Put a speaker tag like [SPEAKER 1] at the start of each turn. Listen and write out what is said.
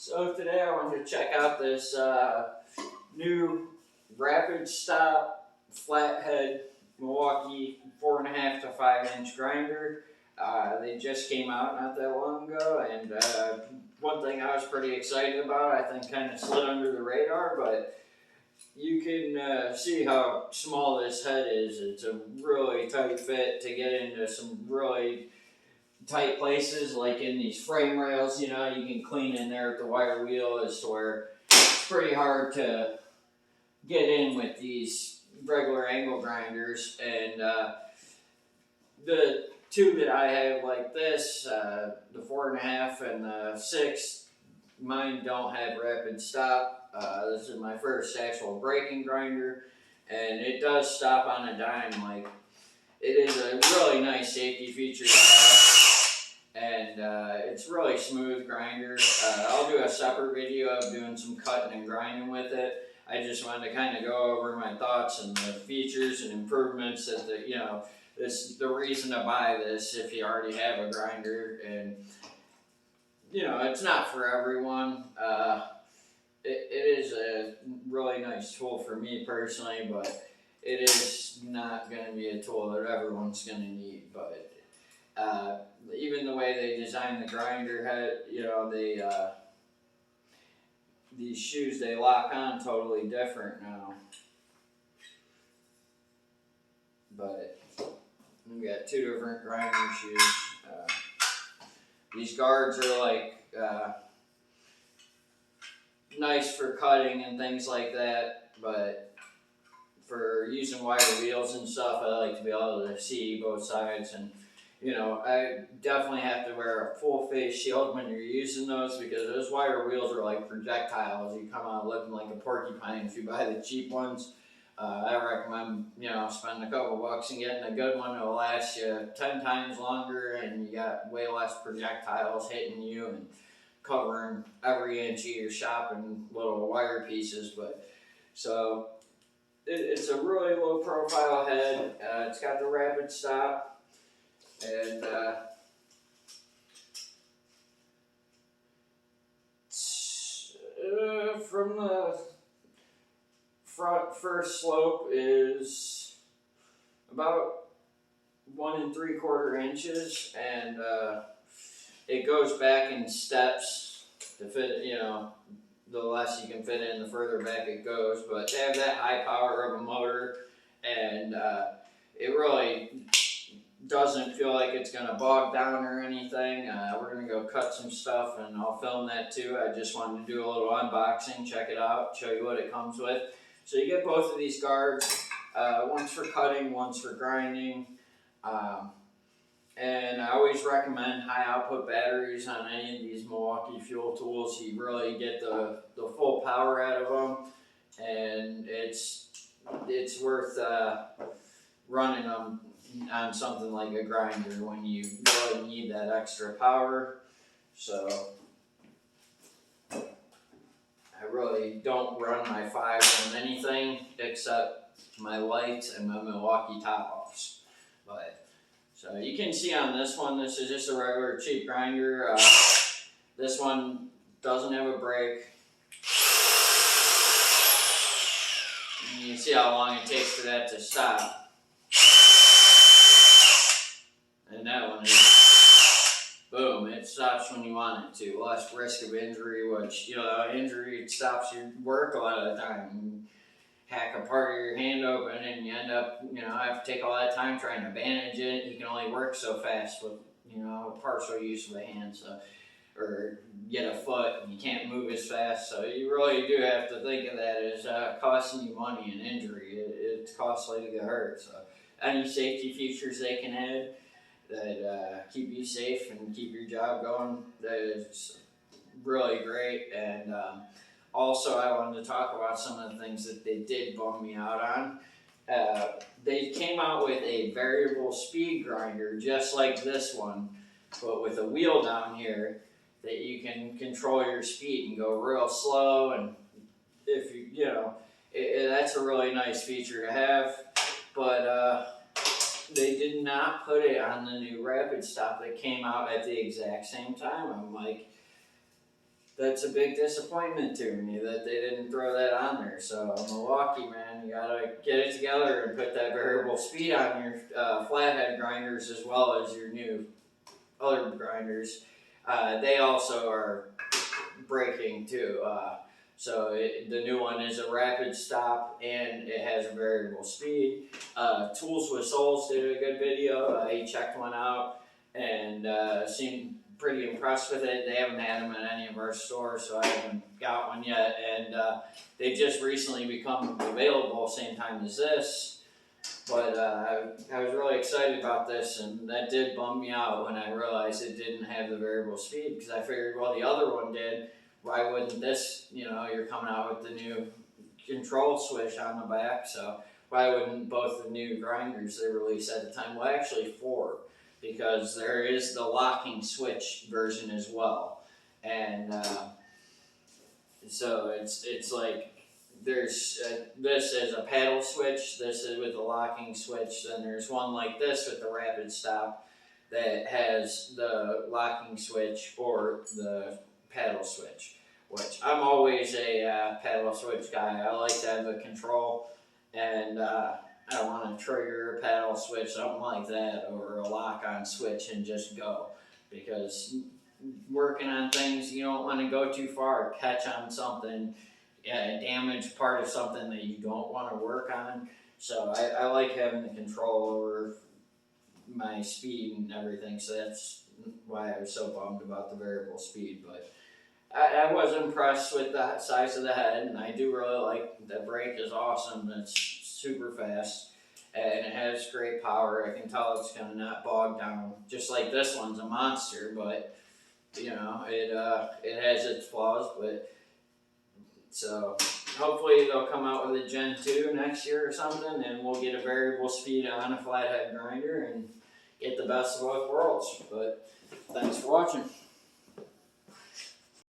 [SPEAKER 1] So today I wanted to check out this new rapid stop flathead Milwaukee 4.5 to 5 inch grinder. They just came out not that long ago, and one thing I was pretty excited about, I think kind of slid under the radar, but you can see how small this head is. It's a really tight fit to get into some really tight places, like in these frame rails. You know, you can clean in there with the wire wheel, as to where it's pretty hard to get in with these regular angle grinders. And the two that I have like this, the 4.5 and the 6, mine don't have rapid stop. This is my first actual braking grinder, and it does stop on a dime. Like, it is a really nice safety feature to have, and it's really smooth grinder. I'll do a separate video of doing some cutting and grinding with it. I just wanted to kind of go over my thoughts and the features and improvements that the reason to buy this if you already have a grinder. And you know, it's not for everyone. It is a really nice tool for me personally, but it is not going to be a tool that everyone's going to need. But even the way they design the grinder head, you know, these shoes, they lock on totally different now. But we got two different grinding shoes. These guards are like nice for cutting and things like that, but for using wire wheels and stuff, I like to be able to see both sides. And you know, I definitely have to wear a full face shield when you're using those, because those wire wheels are like projectiles. You come out looking like a porcupine if you buy the cheap ones. I recommend, you know, spending a couple bucks and getting a good one that'll last you 10 times longer, and you got way less projectiles hitting you and covering every inch of your shop in little wire pieces. But so it's a really low profile head. It's got the rapid stop, and from the front, first slope is about 1 3/4 inches, and it goes back in steps to fit, you know, the less you can fit in, the further back it goes. But they have that high power of a motor, and it really doesn't feel like it's going to bog down or anything. We're going to go cut some stuff, and I'll film that too. I just wanted to do a little unboxing, check it out, show you what it comes with. So you get both of these guards, one's for cutting, one's for grinding. And I always recommend high output batteries on any of these Milwaukee fuel tools. You really get the full power out of them, and it's worth running them on something like a grinder when you really need that extra power. So I really don't run my 5 on anything except my lights and my Milwaukee top-offs. But so you can see on this one, this is just a regular cheap grinder. This one doesn't have a brake. And you can see how long it takes for that to stop. And that one is, boom, it stops when you want it to. Less risk of injury, which, you know, injury stops your work a lot of the time. You hack a part of your hand open and you end up, you know, have to take all that time trying to bandage it. You can only work so fast with, you know, partial use of the hand, so, or get a foot and you can't move as fast. So you really do have to think of that as costing you money and injury. It's costly to get hurt. So any safety features they can add that keep you safe and keep your job going, that is really great. And also, I wanted to talk about some of the things that they did bum me out on. They came out with a variable speed grinder, just like this one, but with a wheel down here that you can control your speed and go real slow. And if you know, that's a really nice feature to have. But they did not put it on the new rapid stop that came out at the exact same time. I'm like, that's a big disappointment to me that they didn't throw that on there. So Milwaukee, man, you gotta get it together and put that variable speed on your flathead grinders as well as your new other grinders. They also are braking too. The new one is a rapid stop and it has a variable speed. Tools with Souls did a good video. He checked one out and seemed pretty impressed with it. They haven't had them at any of our stores, so I haven't got one yet. And they just recently become available same time as this. But I was really excited about this, and that did bum me out when I realized it didn't have the variable speed, because I figured, well, the other one did. Why wouldn't this, you're coming out with the new control switch on the back, so why wouldn't both the new grinders they released at the time, well, actually 4, because there is the locking switch version as well. And so it's like, there's this is a paddle switch, this is with the locking switch, then there's one like this with the rapid stop that has the locking switch or the paddle switch, which I'm always a paddle switch guy. I like to have the control, and I want to trigger a paddle switch, something like that, or a lock-on switch and just go, because working on things, you don't want to go too far, catch on something, damage part of something that you don't want to work on. So I like having the control over my speed and everything, so that's why I was so bummed about the variable speed. But I was impressed with the size of the head, and I do really like the brake is awesome. It's super fast, and it has great power. I can tell it's gonna not bog down, just like this one's a monster. But it has its flaws. But so hopefully they'll come out with a Gen 2 next year or something, and we'll get a variable speed on a flathead grinder and get the best of both worlds. But thanks for watching.